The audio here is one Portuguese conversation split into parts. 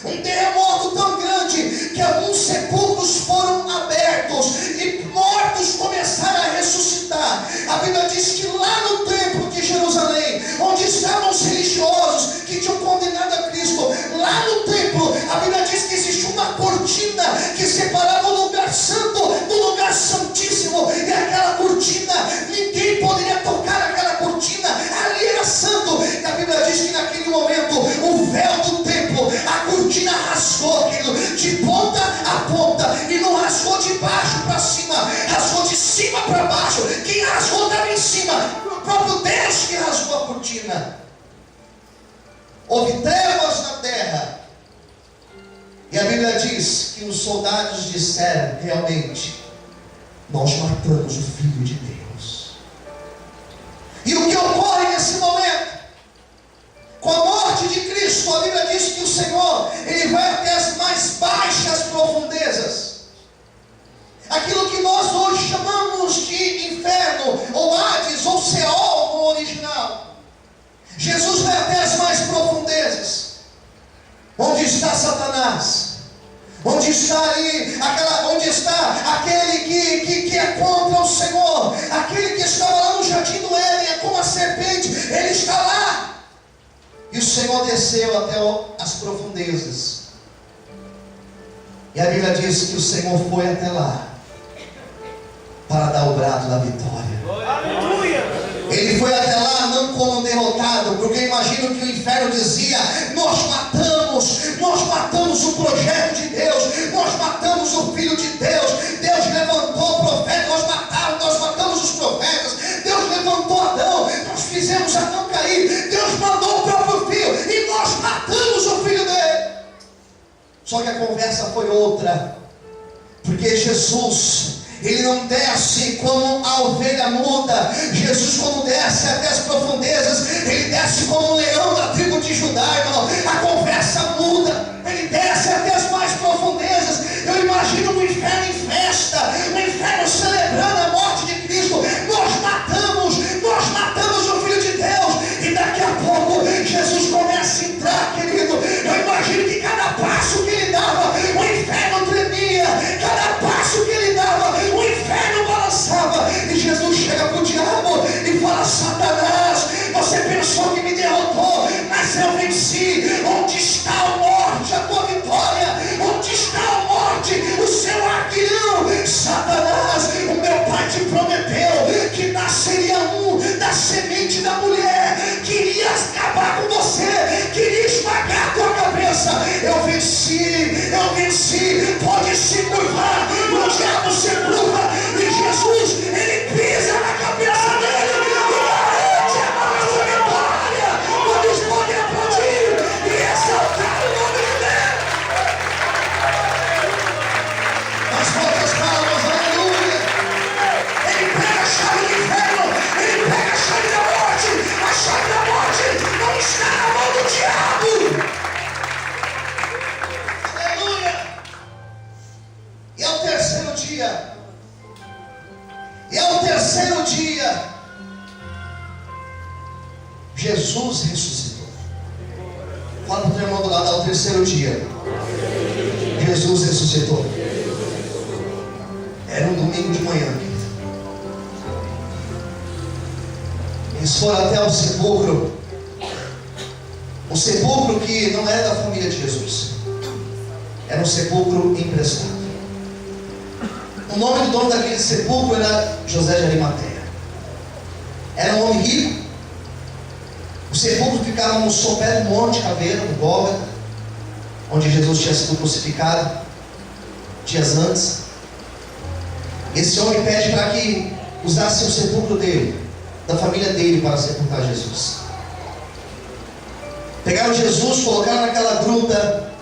Um terremoto tão grande que alguns sepulcros foram abertos e mortos começaram a ressuscitar. A Bíblia diz que lá no templo de Jerusalém, onde estavam os religiosos que tinham condenado a Cristo, lá no templo, a Bíblia diz que existe uma cortina que separava o lugar santo do lugar santíssimo, e aquela cortina, ninguém poderia tocar aquela cortina, ali era santo. E a Bíblia diz que naquele momento o véu do templo, a cortina rasgou aquilo de ponta a ponta, e não rasgou de baixo para cima, rasgou de cima para baixo. Quem rasgou estava em cima, o próprio Deus que rasgou a cortina. Houve trevas na terra, e a Bíblia diz que os soldados disseram: realmente, nós matamos o Filho de Deus. E o que ocorre nesse momento? Com a morte de Cristo, a Bíblia diz que o Senhor, Ele vai até as mais baixas profundezas. Aquilo que nós hoje chamamos de inferno, ou Hades, ou Seol no original. Jesus vai até as mais profundezas. Onde está Satanás? Onde está ali, onde está aquele que é contra o Senhor? Aquele que estava lá no jardim do Éden, é como a serpente, ele está lá. E o Senhor desceu até as profundezas. E a Bíblia diz que o Senhor foi até lá para dar o brado da vitória. Aleluia! Ele foi até lá não como um derrotado, porque eu imagino que o inferno dizia: nós matamos o projeto de Deus, nós matamos o Filho de Deus, Deus levantou o profeta, nós matamos os profetas, Deus levantou Adão, nós fizemos Adão cair, Deus mandou o próprio Filho, e nós matamos o Filho dele. Só que a conversa foi outra, porque Jesus, Ele não desce como a ovelha muda. Jesus, quando desce até as profundezas, Ele desce como um leão da tribo de Judá, irmão. A conversa muda, Ele desce até as mais profundezas. Eu imagino o inferno em festa, o inferno celebrando a morte de Cristo. Nós matamos o Filho de Deus. E daqui a pouco Jesus começa a entrar, querido. Eu imagino que cada passo que Ele dava, o inferno tremia. Cada passo que Ele dava, o inferno balançava. E Jesus chega para o diabo e fala: Satanás, você pensou que me derrotou, mas eu venci. Onde está a morte, a tua vitória? Onde está a morte, o seu aguilhão? Satanás, o meu pai te prometeu que nasceria um da semente da mulher, queria acabar com você, queria esmagar a tua cabeça. Eu venci, pode se curvar, o diabo se curva, e Jesus, Ele pisa na cabeça dele, e te amarra a sua vitória. Todos podem aplaudir e exaltar o nome de Deus. As voltas palmas, aleluia. Ele pega a chave do inferno, Ele pega a chave da morte. A chave da morte não está na mão do diabo. E ao terceiro dia, Jesus ressuscitou. Fala para o teu irmão do lado: ao terceiro dia, Jesus ressuscitou. Era um domingo de manhã, querido. Eles foram até o sepulcro. Um sepulcro que não era da família de Jesus, era um sepulcro emprestado. O nome do dono daquele sepulcro era José de Arimateia. Era um homem rico. O sepulcro ficava no sopé do Monte Caveira, no Gólgota, onde Jesus tinha sido crucificado dias antes. Esse homem pede para que usasse o sepulcro dele, da família dele, para sepultar Jesus. Pegaram Jesus, colocaram naquela gruta,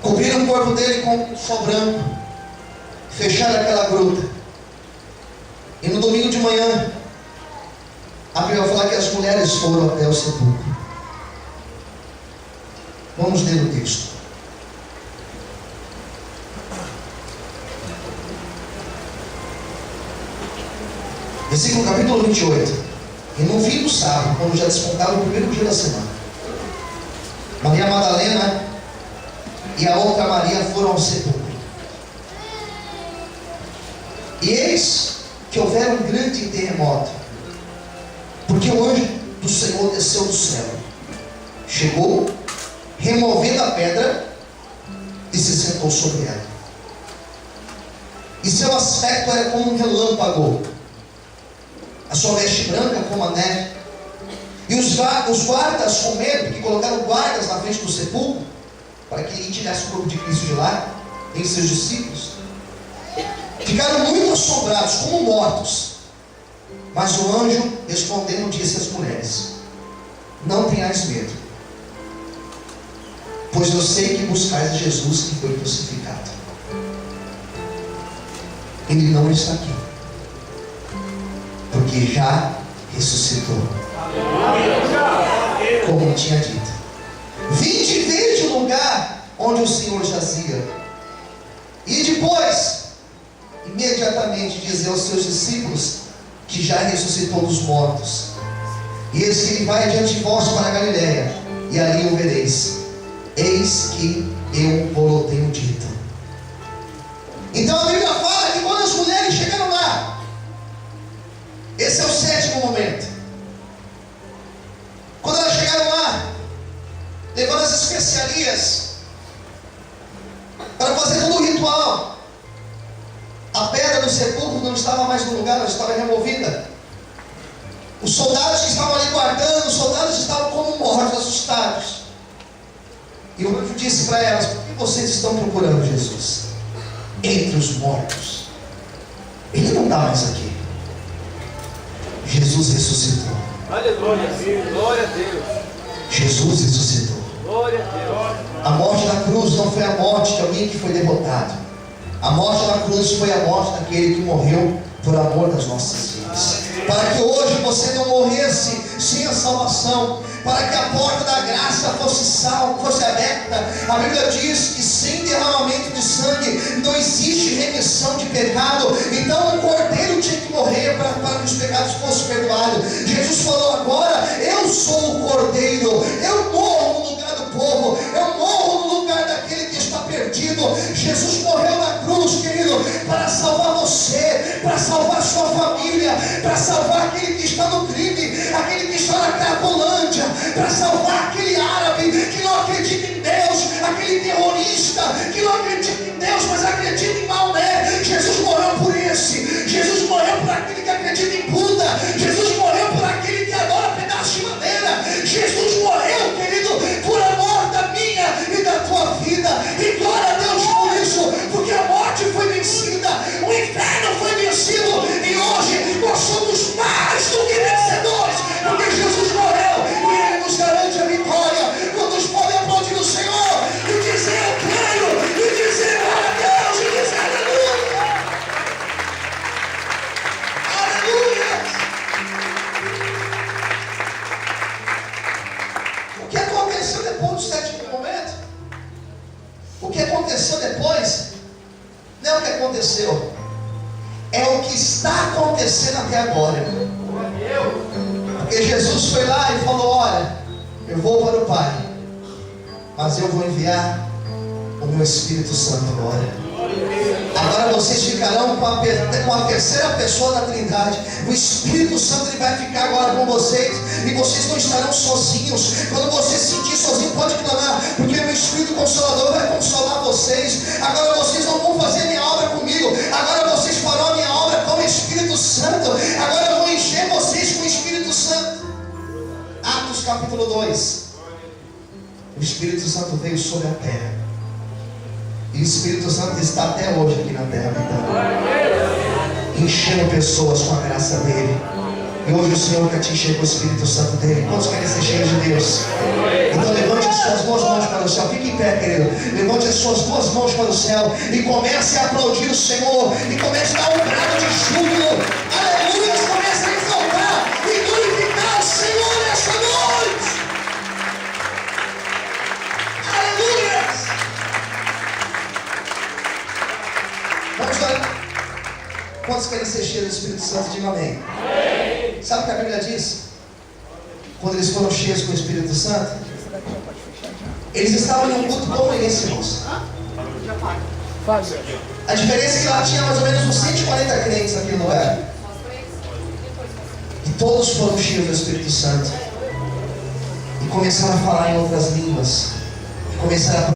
cobriram o corpo dele com um sol branco, fecharam aquela gruta. E no domingo de manhã, a Bíblia fala que as mulheres foram até o sepulcro. Vamos ler o texto. Versículo capítulo 28. E no fim do sábado, quando já descontava o primeiro dia da semana, Maria Madalena e a outra Maria foram ao sepulcro. E eis que houveram um grande terremoto, porque o anjo do Senhor desceu do céu, chegou, removendo a pedra, e se sentou sobre ela. E seu aspecto era como um relâmpago, a sua veste branca como a neve. E os guardas, com medo, porque colocaram guardas na frente do sepulcro, para que ninguém tirasse o corpo de Cristo de lá, nem seus discípulos, ficaram muito assombrados, como mortos. Mas o anjo, respondendo, disse às mulheres: não tenhais medo, pois eu sei que buscais Jesus que foi crucificado. Ele não está aqui, porque já ressuscitou, como tinha dito. Vinde e veja o lugar onde o Senhor jazia. E depois, imediatamente, dizer aos seus discípulos que já ressuscitou dos mortos. E eis que ele vai adiante de vós para a Galiléia, e ali o vereis. Eis que eu vos tenho dito. Então a Bíblia fala que quando as mulheres chegaram lá, esse é o sétimo momento. Quando elas chegaram lá, levando as especiarias para fazer todo o ritual, a pedra do sepulcro não estava mais no lugar, ela estava removida. Os soldados que estavam ali guardando, os soldados estavam como mortos, assustados. E o anjo disse para elas: por que vocês estão procurando Jesus entre os mortos? Ele não está mais aqui. Jesus ressuscitou. Aleluia, glória a Deus. Jesus ressuscitou. Glória a Deus. A morte da cruz não foi a morte de alguém que foi derrotado. A morte da cruz foi a morte daquele que morreu por amor das nossas vidas, para que hoje você não morresse sem a salvação, para que a porta da graça fosse aberta. A Bíblia diz que sem derramamento de sangue não existe remissão de pecado. Então o cordeiro tinha que morrer para que os pecados fossem perdoados. Jesus falou: agora eu sou o cordeiro, eu morro no lugar do povo, eu morro no lugar daquele que está perdido. Jesus morreu na cruz, querido, para salvar você, para salvar sua família, para salvar aquele que está no crime, aquele que está na Cracolândia, para salvar aquele árabe que não acredita em Deus, aquele terrorista que não acredita em Deus, mas acredita em Maomé. Jesus morreu por esse. Jesus morreu por aquele que acredita em Buda. Jesus morreu por aquele que adora pedaço de madeira. Jesus morreu, querido, por amor da minha e da tua vida. E glória a Deus por isso, porque a morte foi vencida, o inferno foi vencido, e hoje nós somos mais do que vencedores, porque Jesus morreu e Ele nos garante a vitória. Quantos podem aplaudir o Senhor e dizer eu creio, e dizer glória a Deus, e dizer aleluia, aleluia. O que aconteceu depois do sétimo momento? O que aconteceu depois não é o que aconteceu, é o que está acontecendo até agora. Porque Jesus foi lá e falou: olha, eu vou para o Pai, mas eu vou enviar o meu Espírito Santo agora. Agora vocês ficarão com a terceira pessoa da Trindade. O Espírito Santo ele vai ficar agora com vocês, e vocês não estarão sozinhos. Quando você se sentir sozinho, pode clamar, porque o meu Espírito Consolador vai consolar vocês. Agora vocês não vão fazer minha obra comigo, agora vocês farão a minha obra com o Espírito Santo. Agora eu vou encher vocês com o Espírito Santo. Atos capítulo 2. O Espírito Santo veio sobre a terra, e o Espírito Santo está até hoje aqui na terra, enchendo pessoas com a graça dele. E hoje o Senhor quer te encher com o Espírito Santo dele. Quantos querem ser cheios de Deus? Então levante as suas duas mãos para o céu. Fique em pé, querido. Levante as suas duas mãos para o céu e comece a aplaudir o Senhor, e comece a dar um brado de júbilo. Aleluia! Comece a exaltar e glorificar o Senhor esta noite. Aleluia! Vamos lá. Quantos querem ser cheios do Espírito Santo? Diga amém. Sabe o que a Bíblia diz? Quando eles foram cheios com o Espírito Santo, Eles estavam em um culto como esse, irmãos. A diferença é que lá tinha mais ou menos uns 140 crentes naquele lugar. E todos foram cheios do Espírito Santo. E começaram a falar em outras línguas. E começaram a